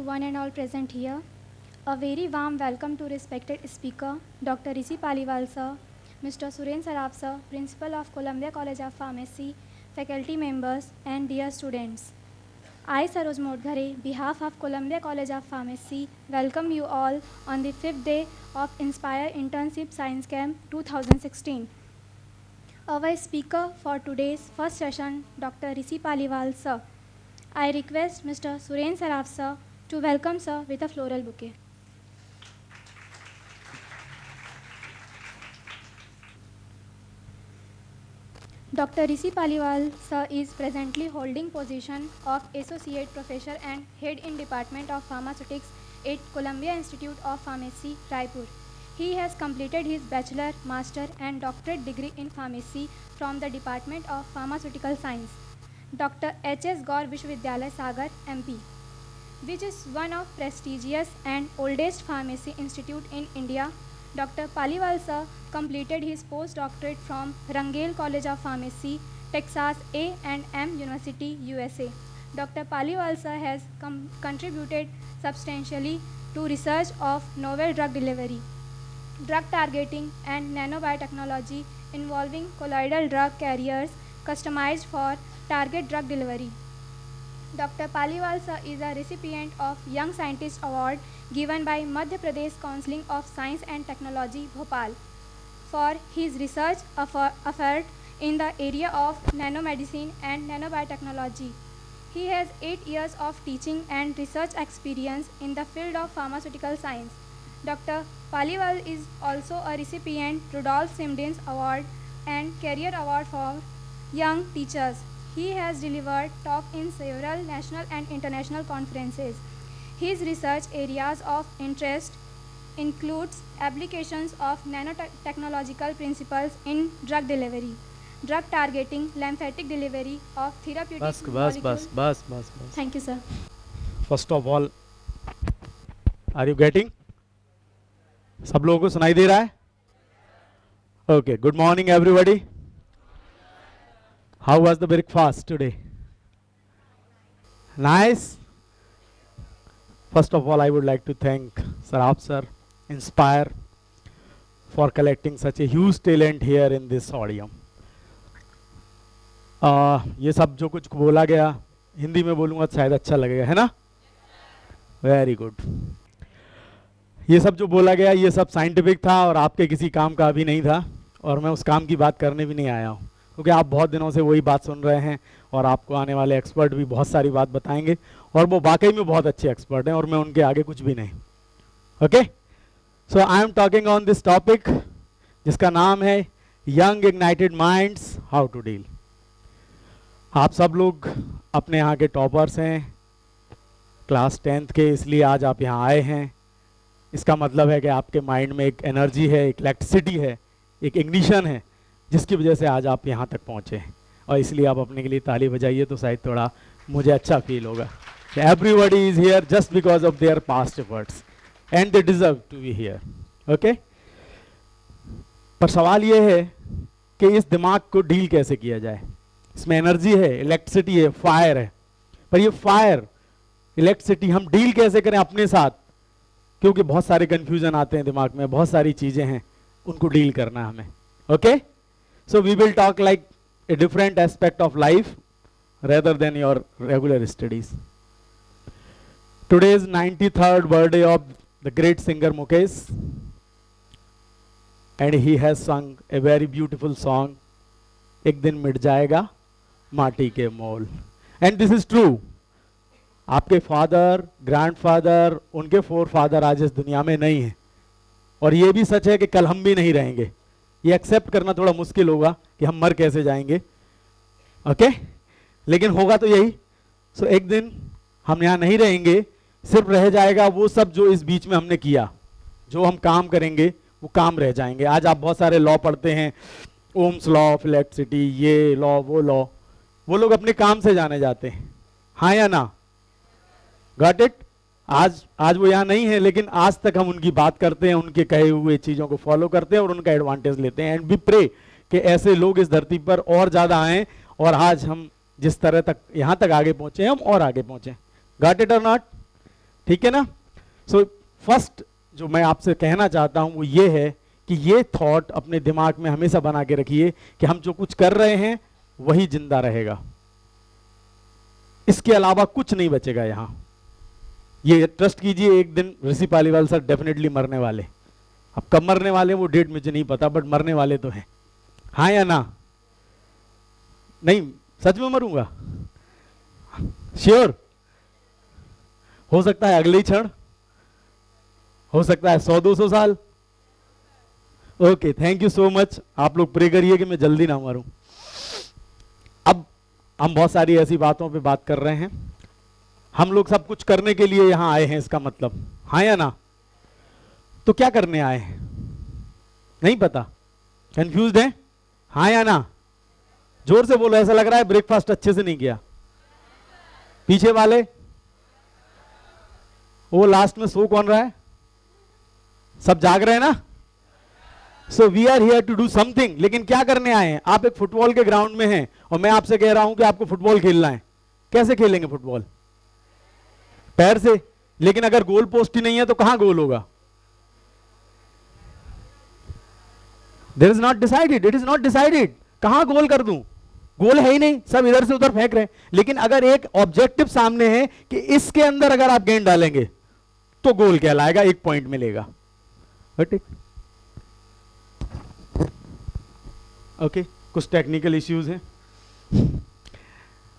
one and all present here. A very warm welcome to respected speaker, Dr. Rishi Paliwal sir, Mr. Suren Saraf sir, Principal of Columbia College of Pharmacy, faculty members, and dear students. I, Saroj Modghare, behalf of Columbia College of Pharmacy, welcome you all on the 5th day of Inspire Internship Science Camp 2016. Our speaker for today's first session, Dr. Rishi Paliwal sir. I request Mr. Suren Saraf sir to welcome sir with a floral bouquet. Dr. Rishi Paliwal sir is presently holding position of Associate Professor and Head in Department of Pharmaceutics at Columbia Institute of Pharmacy, Raipur. He has completed his bachelor, master and doctorate degree in pharmacy from the Department of Pharmaceutical Science, Dr. H.S. Gaur Vishwavidyalaya Sagar, MP, which is one of prestigious and oldest pharmacy institute in India. Dr. Paliwal sir completed his postdoctorate from Rangel College of Pharmacy, Texas A&M University, USA. Dr. Paliwal sir has contributed substantially to research of novel drug delivery, drug targeting and nanobiotechnology involving colloidal drug carriers customized for target drug delivery. Dr. Paliwal sir is a recipient of Young Scientist Award given by Madhya Pradesh Council of Science and Technology, Bhopal, for his research effort in the area of nanomedicine and nanobiotechnology. He has 8 years of teaching and research experience in the field of pharmaceutical science. Dr. Paliwal is also a recipient Rudolf Siemens Award and Career Award for Young Teachers. He has delivered talks in several national and international conferences. His research areas of interest includes applications of nanotechnological principles in drug delivery, drug targeting, lymphatic delivery of therapeutic molecules. Thank you, sir. First of all, are you getting? सब लोगों को सुनाई दे रहा है? Okay, good morning everybody. How was the breakfast today? Nice. First of all, I would like to thank Saraf sir, Inspire, for collecting such a huge talent here in this audience. ये सब जो कुछ बोला गया हिंदी में बोलूँगा शायद अच्छा लगेगा, है ना? Very good. ये सब जो बोला गया ये सब साइंटिफिक था और आपके किसी काम का भी नहीं था और मैं उस काम की बात करने भी नहीं आया हूँ क्योंकि आप बहुत दिनों से वही बात सुन रहे हैं और आपको आने वाले एक्सपर्ट भी बहुत सारी बात बताएंगे और वो वाकई में बहुत अच्छे एक्सपर्ट हैं और मैं उनके आगे कुछ भी नहीं. Okay, so I am talking on this topic जिसका नाम है young ignited minds how to deal. आप सब लोग अपने यहाँ के टॉपर्स हैं, क्लास 10th के, इसलिए आज आप यहाँ आए हैं. इसका मतलब है कि आपके माइंड में एक एनर्जी है, एक इलेक्ट्रिसिटी है, एक इग्निशन है जिसकी वजह से आज आप यहाँ तक पहुँचे हैं और इसलिए आप अपने के लिए ताली बजाइए तो शायद थोड़ा मुझे अच्छा फील होगा. Everybody is here just because of their past efforts and they deserve to be here. Okay, पर सवाल ये है कि इस दिमाग को डील कैसे किया जाए. इसमें एनर्जी है, इलेक्ट्रिसिटी है, फायर है, पर ये फायर इलेक्ट्रिसिटी हम डील कैसे करें अपने साथ, क्योंकि बहुत सारे कंफ्यूजन आते हैं दिमाग में, बहुत सारी चीजें हैं, उनको डील करना है हमें. Okay, so we will talk like a different aspect of life rather than your regular studies. Today is 93rd birthday of the great singer Mukesh and he has sung a very beautiful song, एक दिन मिट जाएगा माटी के मोल. And this is true. आपके father, grandfather, उनके फोरफादर आज इस दुनिया में नहीं है और ये भी सच है कि कल हम भी नहीं रहेंगे. ये एक्सेप्ट करना थोड़ा मुश्किल होगा कि हम मर कैसे जाएंगे. ओके, लेकिन होगा तो यही. सो एक दिन हम यहाँ नहीं रहेंगे, सिर्फ रह जाएगा वो सब जो इस बीच में हमने किया. जो हम काम करेंगे वो काम रह जाएंगे. आज आप बहुत सारे लॉ पढ़ते हैं, ओम्स लॉ ऑफ इलेक्ट्रिसिटी, ये लॉ वो लॉ, वो लोग अपने काम से जाने जाते हैं, हाँ या ना? Got it? आज वो यहाँ नहीं है लेकिन आज तक हम उनकी बात करते हैं, उनके कहे हुए चीज़ों को फॉलो करते हैं और उनका एडवांटेज लेते हैं. एंड वी प्रे कि ऐसे लोग इस धरती पर और ज़्यादा आएँ और आज हम जिस तरह तक यहाँ तक आगे पहुँचे हम और आगे पहुँचे. गॉट इट और नॉट? ठीक है ना? सो फर्स्ट जो मैं आपसे कहना चाहता हूं वो ये है कि ये थॉट अपने दिमाग में हमेशा बना के रखिए कि हम जो कुछ कर रहे हैं वही जिंदा रहेगा, इसके अलावा कुछ नहीं बचेगा यहां। ये ट्रस्ट कीजिए, एक दिन ऋषि पालीवाल सर डेफिनेटली मरने वाले। अब कब मरने वाले वो डेट मुझे नहीं पता, बट मरने वाले तो हैं। हाँ या ना? नहीं, सच में मरूंगा? श्योर? हो सकता है अगले ही क्षण, हो सकता है 100-200 साल। Okay, thank you so much. आप लोग प्रे करिए कि मैं जल्दी ना मरूं। अब हम बहुत सारी ऐसी बातों पे बात कर रहे हैं। हम लोग सब कुछ करने के लिए यहां आए हैं, इसका मतलब, हाँ या ना? तो क्या करने आए हैं? नहीं पता? कंफ्यूज्ड हैं? हाँ या ना? जोर से बोलो, ऐसा लग रहा है ब्रेकफास्ट अच्छे से नहीं किया। पीछे वाले, वो लास्ट में सो कौन रहा है? सब जाग रहे हैं ना? So we are here to do something. लेकिन क्या करने आए हैं? आप एक फुटबॉल के ग्राउंड में हैं और मैं आपसे कह रहा हूं कि आपको फुटबॉल खेलना है। कैसे खेलेंगे फुटबॉल? पैर से। लेकिन अगर गोल पोस्ट ही नहीं है तो कहां गोल होगा? There is not decided, it is not decided. कहां गोल कर दूं? गोल है ही नहीं, सब इधर से उधर फेंक रहे हैं। लेकिन अगर एक ऑब्जेक्टिव सामने है कि इसके अंदर अगर आप गेंद डालेंगे तो गोल कहलाएगा, 1 पॉइंट मिलेगा। ठीक, ओके, कुछ टेक्निकल इश्यूज हैं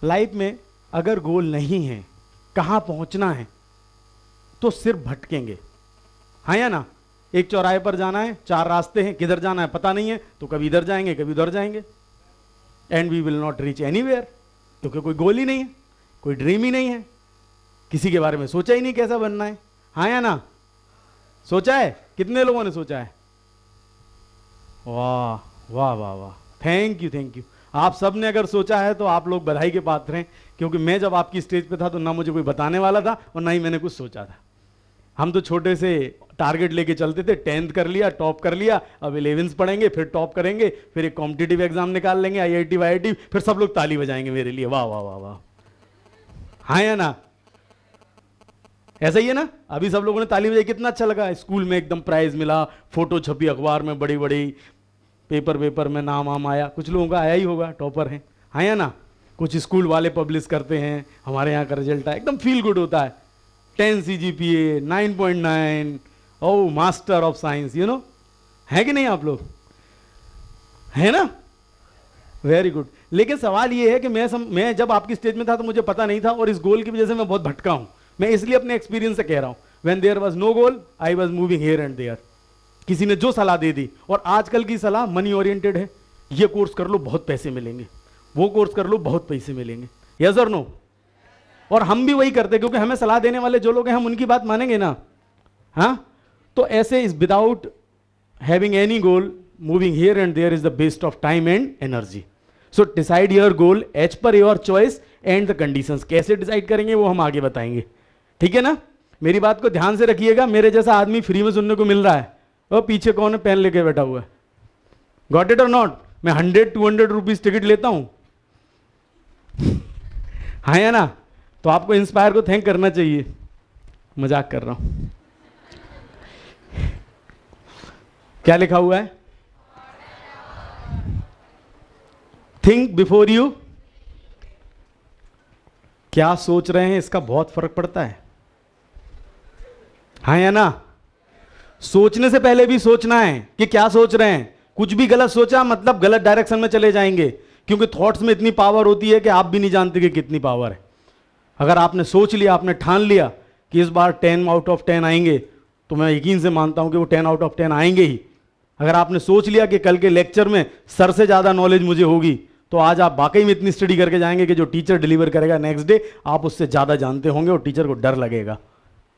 लाइफ में। अगर गोल नहीं है, कहां पहुंचना है, तो सिर्फ भटकेंगे, हाँ या ना? एक चौराहे पर जाना है, 4 रास्ते हैं, किधर जाना है पता नहीं है, तो कभी इधर जाएंगे कभी उधर जाएंगे, and we will not reach anywhere, क्योंकि कोई गोल ही नहीं है, कोई ड्रीम ही नहीं है, किसी के बारे में सोचा ही नहीं कैसा बनना है, हाँ या ना? सोचा है? कितने लोगों ने सोचा है? वाह वाह वाह वाह, थैंक यू थैंक यू। आप सब ने अगर सोचा है तो आप लोग बधाई के पात्र हैं, क्योंकि मैं जब आपकी स्टेज पे था तो ना मुझे कोई बताने वाला था और ना ही मैंने कुछ सोचा था। हम तो छोटे से टारगेट लेके चलते थे, 10th कर लिया, टॉप कर लिया, अब 11th पढ़ेंगे, फिर टॉप करेंगे, फिर एक कॉम्पिटिटिव एग्जाम निकाल लेंगे, IIT वाईआईटी, फिर सब लोग ताली बजाएंगे मेरे लिए, वाह वाह वाह वाह, हाँ या ना? ऐसा ही है ना? अभी सब लोगों ने ताली बजाई, कितना अच्छा लगा। स्कूल में एकदम प्राइज मिला, फोटो छपी अखबार में, बड़ी बड़ी पेपर में नाम आम आया, कुछ लोगों का आया ही होगा, टॉपर हैं, हाँ या ना? कुछ स्कूल वाले पब्लिश करते हैं हमारे यहाँ का रिजल्ट आया, एकदम फील गुड होता है। 10 CGPA, 9.9, oh master of science, you know, है कि नहीं? आप लोग है ना? Very good. लेकिन सवाल ये है कि मैं जब आपकी स्टेज में था तो मुझे पता नहीं था, और इस गोल की वजह से मैं बहुत भटका हूं। मैं इसलिए अपने एक्सपीरियंस से कह रहा हूं, when there was no goal I was moving here and there. किसी ने जो सलाह दे दी, और आजकल की सलाह मनी ओरिएंटेड है, ये कोर्स कर लो बहुत पैसे मिलेंगे, वो कोर्स कर लो बहुत पैसे मिलेंगे, यस और नो? और हम भी वही करते, क्योंकि हमें सलाह देने वाले जो लोग हैं हम उनकी बात मानेंगे ना, हाँ? तो ऐसे is without having any goal, moving here and there is the best of time and energy. So decide your goal as per your choice and the conditions. कैसे डिसाइड करेंगे वो हम आगे बताएंगे, ठीक है ना? मेरी बात को ध्यान से रखिएगा। मेरे जैसा आदमी फ्री में सुनने को मिल रहा है, और पीछे कौन है पेन लेके बैठा हुआ है? गॉट इट और नॉट? मैं 100-200 रुपीज टिकट लेता हूं, हाँ या ना? तो आपको इंस्पायर को थैंक करना चाहिए। मजाक कर रहा हूं। क्या लिखा हुआ है? Think before you. क्या सोच रहे हैं इसका बहुत फर्क पड़ता है, हाँ या ना? सोचने से पहले भी सोचना है कि क्या सोच रहे हैं। कुछ भी गलत सोचा मतलब गलत डायरेक्शन में चले जाएंगे, क्योंकि थॉट्स में इतनी पावर होती है कि आप भी नहीं जानते कि कितनी पावर है। अगर आपने सोच लिया, आपने ठान लिया कि इस बार 10 आउट ऑफ 10 आएंगे, तो मैं यकीन से मानता हूं कि वो 10 आउट ऑफ 10 आएंगे ही। अगर आपने सोच लिया कि कल के लेक्चर में सर से ज़्यादा नॉलेज मुझे होगी, तो आज आप वाकई में इतनी स्टडी करके जाएंगे कि जो टीचर डिलीवर करेगा नेक्स्ट डे आप उससे ज़्यादा जानते होंगे, और टीचर को डर लगेगा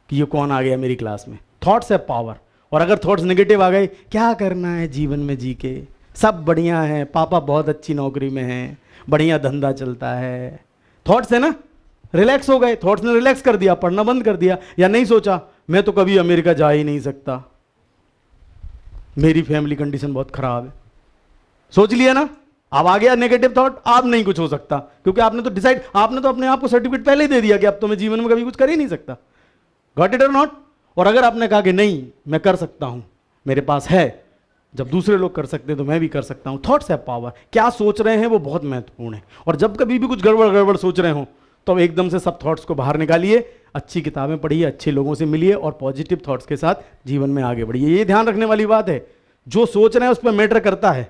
कि ये कौन आ गया मेरी क्लास में। थॉट्स है पावर। और अगर थॉट्स नेगेटिव आ गए, क्या करना है जीवन में जी के, सब बढ़िया है, पापा बहुत अच्छी नौकरी में हैं, बढ़िया धंधा चलता है, थॉट्स है ना, रिलैक्स हो गए, थॉट्स ने रिलैक्स कर दिया, पढ़ना बंद कर दिया। या नहीं सोचा मैं तो कभी अमेरिका जा ही नहीं सकता, मेरी फैमिली कंडीशन बहुत खराब है, सोच लिया ना, अब आ गया नेगेटिव थॉट, आप नहीं कुछ हो सकता, क्योंकि आपने तो डिसाइड, आपने तो अपने आप को सर्टिफिकेट पहले ही दे दिया कि अब तो मैं जीवन में कभी कुछ कर ही नहीं सकता। गॉट इट और नॉट? और अगर आपने कहा कि नहीं मैं कर सकता हूं, मेरे पास है, जब दूसरे लोग कर सकते हैं तो मैं भी कर सकता हूं। Thoughts have power. क्या सोच रहे हैं वो बहुत महत्वपूर्ण है। और जब कभी भी कुछ गड़बड़ गड़बड़ सोच रहे हो तो एकदम से सब थॉट्स को बाहर निकालिए, अच्छी किताबें पढ़िए, अच्छे लोगों से मिलिए और पॉजिटिव थॉट्स के साथ जीवन में आगे बढ़िए। ये ध्यान रखने वाली बात है, जो सोच रहे हैं उस पर मैटर करता है।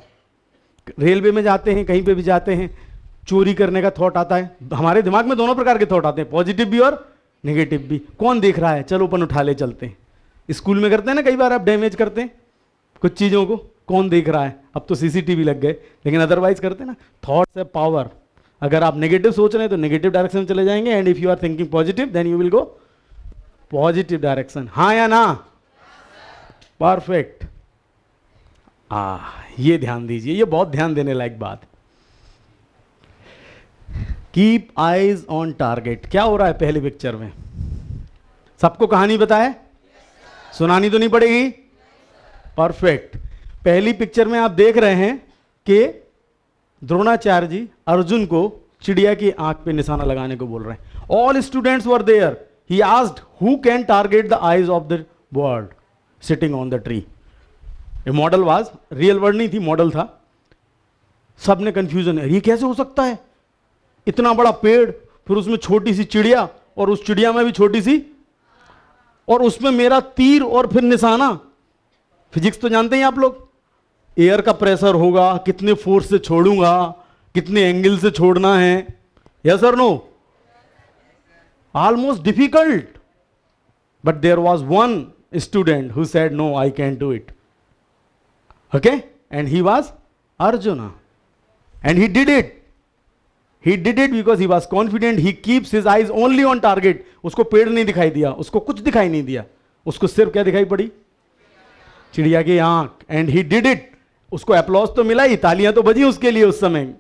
रेलवे में जाते हैं, कहीं पे भी जाते हैं, चोरी करने का थॉट आता है, हमारे दिमाग में दोनों प्रकार के थॉट आते हैं, पॉजिटिव भी और नेगेटिव भी। कौन देख रहा है, चलो अपन उठा ले चलते हैं। स्कूल में करते हैं ना कई बार, आप डैमेज करते हैं कुछ चीज़ों को, कौन देख रहा है? अब तो सीसीटीवी लग गए, लेकिन अदरवाइज करते हैं ना। थॉट्स है पावर। अगर आप नेगेटिव सोच रहे हैं तो नेगेटिव डायरेक्शन में चले जाएंगे, and if you are thinking positive then you will go positive direction. हाँ या ना? परफेक्ट। ये ध्यान दीजिए, ये बहुत ध्यान देने लायक बात। Keep eyes on target. क्या हो रहा है पहली पिक्चर में? सबको कहानी पता है? सुनानी तो नहीं पड़ेगी? परफेक्ट। पहली पिक्चर में आप देख रहे हैं कि द्रोणाचार्य जी अर्जुन को चिड़िया की आंख पे निशाना लगाने को बोल रहे हैं। All students were there. He asked who can target the eyes of the bird sitting on the tree. A model was, real word नहीं थी, मॉडल था। सब ने कंफ्यूजन है, ये कैसे हो सकता है? इतना बड़ा पेड़, फिर उसमें छोटी सी चिड़िया, और उस चिड़िया में भी छोटी सी, और उसमें मेरा तीर और फिर निशाना। फिजिक्स तो जानते हैं आप लोग, एयर का प्रेशर होगा, कितने फोर्स से छोड़ूंगा, कितने एंगल से छोड़ना है। यस और no? Almost difficult, but there was one student who said no I can do it. Okay, and he was Arjuna, and he did it. He did it because he was confident. He keeps his eyes only on target. उसको पेड़ नहीं दिखाई दिया, उसको कुछ दिखाई नहीं दिया, उसको सिर्फ क्या दिखाई पड़ी? चिड़िया की आंख। And he did it. उसको अप्लॉज तो मिला ही, तालियां तो बजी उसके लिए उस समय।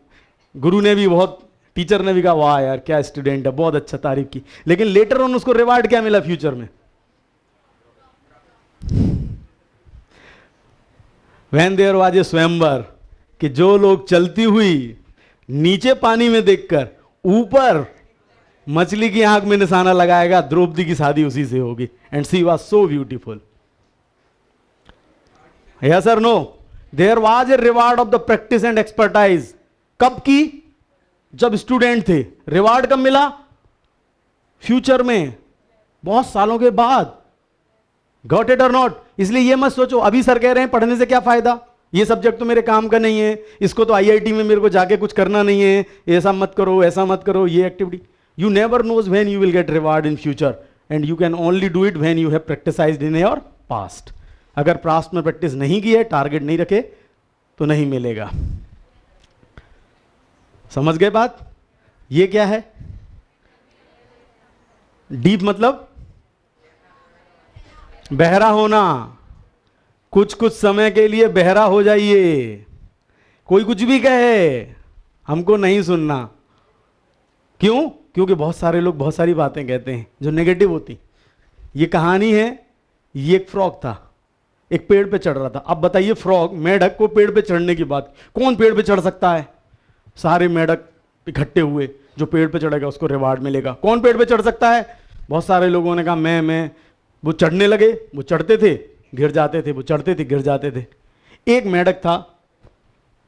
गुरु ने भी बहुत, टीचर ने भी कहा वाह यार क्या स्टूडेंट है, बहुत अच्छा, तारीफ की। लेकिन लेटर ऑन उसको रिवार्ड क्या मिला फ्यूचर में? When there was a स्वयंवर, कि जो लोग चलती हुई नीचे पानी में देखकर ऊपर मछली की आंख में निशाना लगाएगा, द्रौपदी की शादी उसी से होगी। And she was so beautiful. Yes और no? There was a reward of the practice and expertise. कब की? जब स्टूडेंट थे। रिवार्ड कब मिला? फ्यूचर में, बहुत सालों के बाद। गॉट इट और नॉट? इसलिए ये मत सोचो अभी सर कह रहे हैं पढ़ने से क्या फायदा, ये सब्जेक्ट तो मेरे काम का नहीं है, इसको तो आईआईटी में मेरे को जाके कुछ करना नहीं है, ऐसा मत करो, ऐसा मत करो, ये activity. You never knows when you will get reward in future, and you can only do it when you have practicised in your past. अगर पास्ट में प्रैक्टिस नहीं की है, टारगेट नहीं रखे, तो नहीं मिलेगा। समझ गए बात? ये क्या है? डीप मतलब बहरा होना। कुछ कुछ समय के लिए बहरा हो जाइए। कोई कुछ भी कहे, हमको नहीं सुनना। क्यों? क्योंकि बहुत सारे लोग बहुत सारी बातें कहते हैं जो नेगेटिव होती। ये कहानी है, ये एक फ्रॉग था, एक पेड़ पे चढ़ रहा था। अब बताइए, फ्रॉग, मेढक को पेड़ पे चढ़ने की बात, कौन पेड़ पे चढ़ सकता है? सारे मेढक इकट्ठे हुए, जो पेड़ पे चढ़ेगा उसको रिवार्ड मिलेगा। कौन पेड़ पे चढ़ सकता है? बहुत सारे लोगों ने कहा मैं। वो चढ़ने लगे, वो चढ़ते थे गिर जाते थे, वो चढ़ते थे गिर जाते थे। एक मेढक था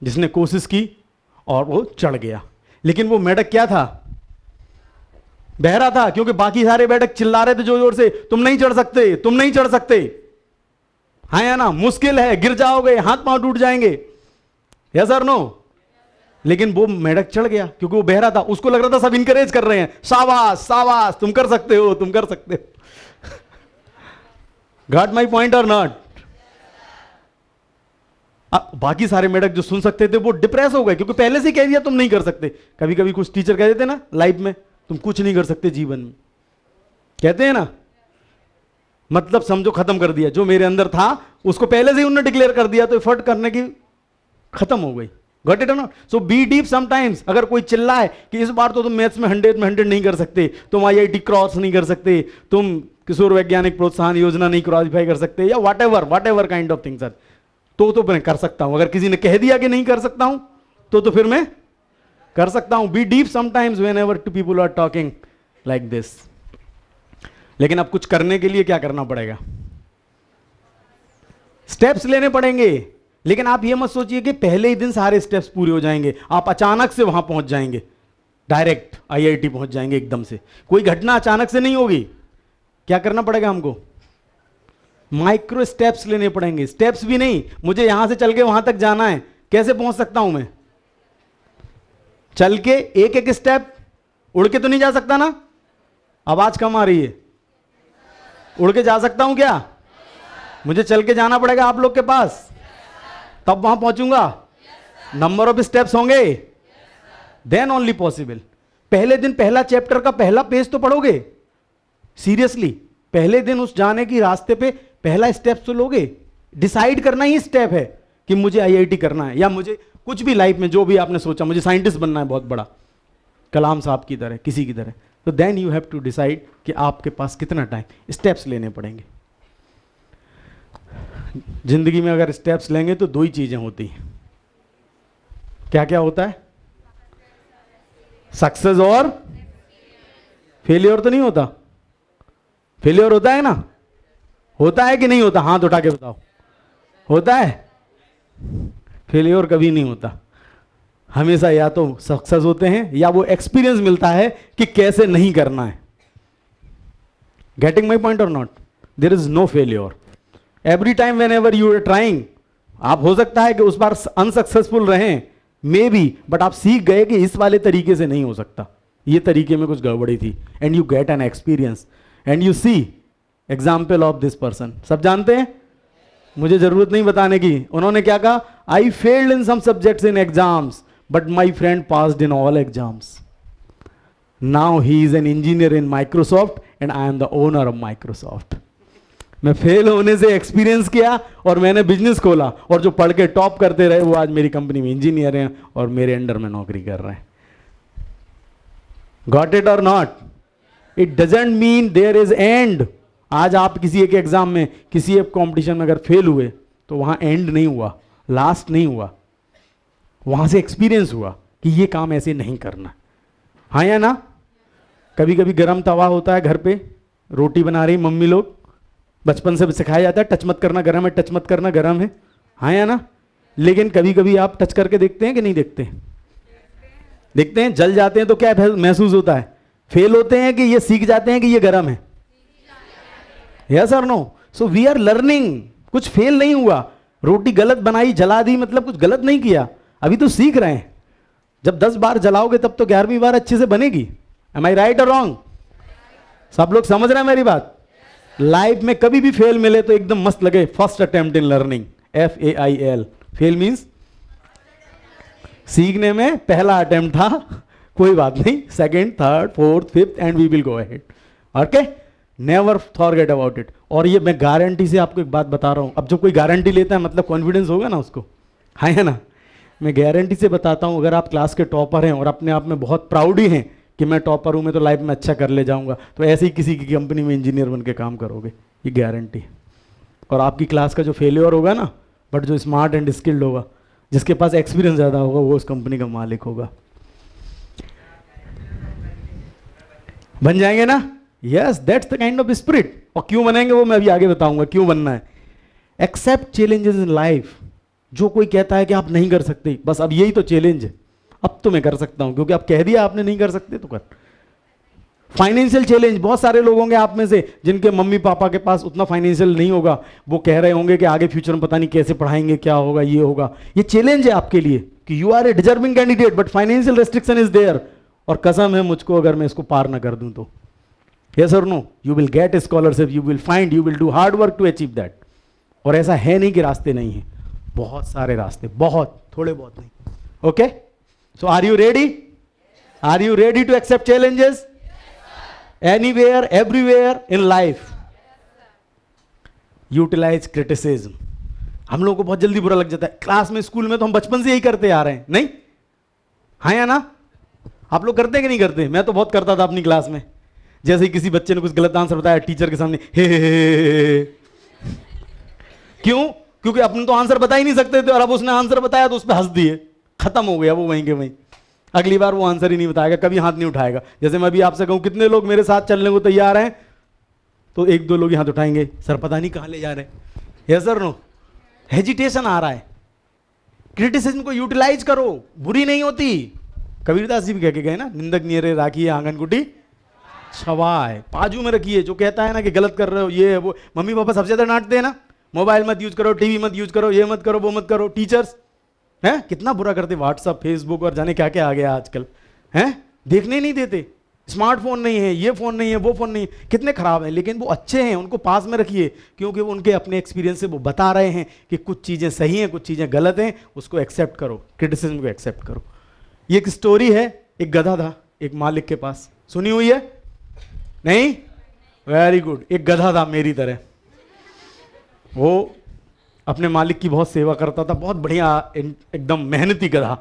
जिसने कोशिश की और वो चढ़ गया। लेकिन वो मेढक क्या था? बहरा था, क्योंकि बाकी सारे मेढक चिल्ला रहे थे जोर जोर से, तुम नहीं चढ़ सकते, तुम नहीं चढ़ सकते। हाँ या ना? मुश्किल है, गिर जाओगे, हाथ पांव टूट जाएंगे। यस और नो? लेकिन वो मेढक चढ़ गया क्योंकि वो बहरा था। उसको लग रहा था सब इंकरेज कर रहे हैं, शाबाश शाबाश, तुम कर सकते हो, तुम कर सकते हो। Got my point or not? बाकी सारे मेढक जो सुन सकते थे वो डिप्रेस हो गए, क्योंकि पहले से ही कह दिया तुम नहीं कर सकते। कभी कभी कुछ टीचर कह देते ना लाइफ में, तुम कुछ नहीं कर सकते जीवन में, कहते हैं ना, मतलब समझो खत्म कर दिया। जो मेरे अंदर था उसको पहले से ही उन्होंने डिक्लेयर कर दिया, तो एफर्ट करने की खत्म हो गई। गॉट इट और not? So B deep sometimes. अगर कोई चिल्लाए कि इस बार तो तुम मैथ्स में 100 नहीं कर सकते, तुम आईआईटी क्रॉस नहीं कर सकते, तुम किशोर वैज्ञानिक प्रोत्साहन योजना नहीं क्वालिफाई कर सकते, या what ever kind of things, तो मैं कर सकता हूं। अगर किसी ने कह दिया कि नहीं कर सकता हूं, तो फिर मैं कर सकता हूं। Be deep sometimes whenever two people are talking like this. लेकिन अब कुछ करने के लिए क्या करना पड़ेगा? स्टेप्स लेने पड़ेंगे। लेकिन आप ये मत सोचिए कि पहले ही दिन सारे स्टेप्स पूरे हो जाएंगे, आप अचानक से वहां पहुंच जाएंगे, डायरेक्ट आईआईटी पहुंच जाएंगे एकदम से। कोई घटना अचानक से नहीं होगी। क्या करना पड़ेगा हमको? माइक्रो स्टेप्स लेने पड़ेंगे। स्टेप्स भी नहीं, मुझे यहां से चल के वहां तक जाना है, कैसे पहुंच सकता हूं मैं? चल के एक एक स्टेप, उड़ के तो नहीं जा सकता ना? आवाज कम आ रही है। उड़ के जा सकता हूं क्या? मुझे चल के जाना पड़ेगा आप लोग के पास, तब वहां पहुंचूंगा। नंबर ऑफ स्टेप्स होंगे, देन ओनली पॉसिबल। पहले दिन पहला चैप्टर का पहला पेज तो पढ़ोगे, सीरियसली। पहले दिन उस जाने की रास्ते पे पहला स्टेप तो लोगे। डिसाइड करना ही स्टेप है कि मुझे आईआईटी करना है, या मुझे कुछ भी लाइफ में जो भी आपने सोचा, मुझे साइंटिस्ट बनना है बहुत बड़ा, कलाम साहब की तरह, किसी की तरह, तो then you have to decide कि आपके पास कितना टाइम, स्टेप्स लेने पड़ेंगे। जिंदगी में अगर स्टेप्स लेंगे तो दो ही चीजें होती हैं। क्या क्या होता है? सक्सेस और फेलियर तो नहीं होता? फेलियर होता है ना? होता है कि नहीं होता? हाथ उठा के बताओ। होता है? फेलियर कभी नहीं होता। हमेशा या तो सक्सेस होते हैं या वो एक्सपीरियंस मिलता है कि कैसे नहीं करना है। गेटिंग माई पॉइंट और not? There is no failure. Every time whenever you are trying, आप हो सकता है कि उस बार अनसक्सेसफुल रहें, मे बी, बट आप सीख गए कि इस वाले तरीके से नहीं हो सकता, ये तरीके में कुछ गड़बड़ी थी, and you get an experience and you see example of this person. सब जानते हैं, मुझे जरूरत नहीं बताने की। उन्होंने क्या कहा? I failed in some subjects in exams but my friend passed in all exams. Now he is an engineer in Microsoft and I am the owner of Microsoft. मैं फेल होने से एक्सपीरियंस किया और मैंने बिजनेस खोला, और जो पढ़ के टॉप करते रहे वो आज मेरी कंपनी में इंजीनियर हैं और मेरे अंडर में नौकरी कर रहे हैं। गॉट इट और not? It doesn't mean there is end. आज आप किसी एक एग्जाम में, किसी एक कॉम्पिटिशन में अगर फेल हुए तो वहां एंड नहीं हुआ, लास्ट नहीं हुआ, वहां से एक्सपीरियंस हुआ कि ये काम ऐसे नहीं करना। हाँ या ना? कभी कभी गरम तवा होता है घर पे, रोटी बना रही मम्मी लोग, बचपन से सिखाया जाता है टच मत करना गरम है, टच मत करना गरम है। हाँ या ना? लेकिन कभी कभी आप टच करके देखते हैं कि नहीं देखते? देखते हैं। जल जाते हैं तो क्या महसूस होता है? फेल होते हैं कि ये सीख जाते हैं कि ये गरम है? यस और no? So we are learning. कुछ फेल नहीं हुआ, रोटी गलत बनाई जला दी, मतलब कुछ गलत नहीं किया, अभी तो सीख रहे हैं। जब 10 बार जलाओगे तब तो 11वीं बार अच्छे से बनेगी। एम आई राइट और रॉन्ग? सब लोग समझ रहे हैं मेरी बात? लाइफ में कभी भी फेल मिले तो एकदम मस्त लगे, first attempt in learning, FAIL। Fail means सीखने में पहला अटेम्प्ट था, कोई बात नहीं, second, third, fourth, fifth and we will go ahead. Okay, never forget about it. और ये मैं गारंटी से आपको एक बात बता रहा हूं, अब जो कोई गारंटी लेता है मतलब कॉन्फिडेंस होगा ना उसको, हाँ है ना? मैं गारंटी से बताता हूं, अगर आप क्लास के टॉपर हैं और अपने आप में बहुत प्राउड ही हैं कि मैं टॉपर हूं, मैं तो लाइफ में अच्छा कर ले जाऊंगा, तो ऐसे ही किसी की कंपनी में इंजीनियर बन के काम करोगे, ये गारंटी है। और आपकी क्लास का जो फेलियर होगा ना, बट जो स्मार्ट एंड स्किल्ड होगा, जिसके पास एक्सपीरियंस ज़्यादा होगा, वो उस कंपनी का मालिक होगा। बन जाएंगे ना? Yes, that's the kind of spirit. और क्यों बनेंगे वो मैं अभी आगे बताऊंगा क्यों बनना है। Accept challenges in life. जो कोई कहता है कि आप नहीं कर सकते, बस अब यही तो चैलेंज है, अब तो मैं कर सकता हूं, क्योंकि आप कह दिया आपने नहीं कर सकते तो कर। फाइनेंशियल चैलेंज, बहुत सारे लोग होंगे आप में से जिनके मम्मी पापा के पास उतना फाइनेंशियल नहीं होगा, वो कह रहे होंगे कि आगे फ्यूचर में पता नहीं कैसे पढ़ाएंगे, क्या होगा, ये होगा। ये चैलेंज है आपके लिए कि you are a deserving candidate but financial restriction is there, और कसम है मुझको अगर मैं इसको पार ना कर दूं तो। यस और no? You will get a scholarship, you will find, you will do hard work to achieve that. और ऐसा है नहीं कि रास्ते नहीं है, बहुत सारे रास्ते, बहुत, थोड़े बहुत नहीं। Okay, so are you ready? Are you ready to accept challenges anywhere everywhere in life? Utilise criticism. हम लोगों को बहुत जल्दी बुरा लग जाता है, क्लास में, स्कूल में तो हम बचपन से यही करते आ रहे हैं, नहीं? हाँ या ना? आप लोग करते हैं कि नहीं करते? मैं तो बहुत करता था अपनी क्लास में। जैसे ही किसी बच्चे ने कुछ गलत आंसर बताया, टीचर के सामने हे। क्यों? क्योंकि अपन तो आंसर बता ही नहीं सकते थे, और अब उसने आंसर बताया तो उस पर हंस दिए, खत्म हो गया वो वहीं के वहीं। अगली बार वो आंसर ही नहीं बताएगा, कभी हाथ नहीं उठाएगा। जैसे मैं भी आपसे कहूं, कितने लोग मेरे साथ चलने को तैयार हैं? तो एक दो लोग हाथ उठाएंगे, सर पता नहीं कहाँ ले जा रहे हैं। यस सर नो, हेजिटेशन आ रहा है। क्रिटिसिज्म को यूटिलाइज करो, बुरी नहीं होती। कबीरदास जी भी कह के गए ना, निंदक नियरे राखी आंगन कुटी छवाए, बाजू में रखिए। जो कहता है ना कि गलत कर रहे हो, ये वो, मम्मी पापा सबसे ज्यादा डांटते हैं ना, मोबाइल मत यूज करो, टीवी मत यूज करो, ये मत करो, वो मत करो। टीचर्स हैं कितना बुरा करते, व्हाट्सअप फेसबुक और जाने क्या क्या आ गया आजकल, हैं देखने नहीं देते। स्मार्टफोन नहीं है, ये फोन नहीं है, वो फोन नहीं है, कितने खराब हैं, लेकिन वो अच्छे हैं, उनको पास में रखिए, क्योंकि वो उनके अपने एक्सपीरियंस से वो बता रहे हैं कि कुछ चीजें सही हैं, कुछ चीजें गलत हैं, उसको एक्सेप्ट करो, क्रिटिसिज्म को एक्सेप्ट करो। ये एक स्टोरी है, एक गधा था एक मालिक के पास, सुनी हुई है? नहीं? Very good. एक गधा था मेरी तरह, वो अपने मालिक की बहुत सेवा करता था, बहुत बढ़िया, एकदम मेहनती गधा।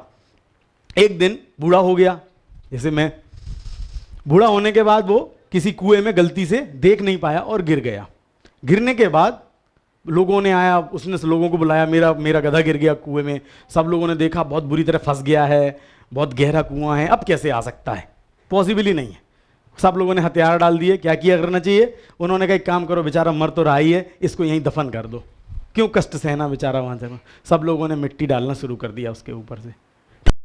एक दिन बूढ़ा हो गया, जैसे मैं, बूढ़ा होने के बाद वो किसी कुएं में गलती से देख नहीं पाया और गिर गया। गिरने के बाद लोगों ने आया, उसने लोगों को बुलाया, मेरा मेरा गधा गिर गया कुएं में। सब लोगों ने देखा, बहुत बुरी तरह फंस गया है, बहुत गहरा कुआं है, अब कैसे आ सकता है, पॉसिबल ही नहीं है। सब लोगों ने हथियार डाल दिए। क्या किया करना चाहिए? उन्होंने कहा एक काम करो, बेचारा मर तो रहा ही है, इसको यहीं दफन कर दो, क्यों कष्ट सहना बेचारा वहां से। सब लोगों ने मिट्टी डालना शुरू कर दिया उसके ऊपर से।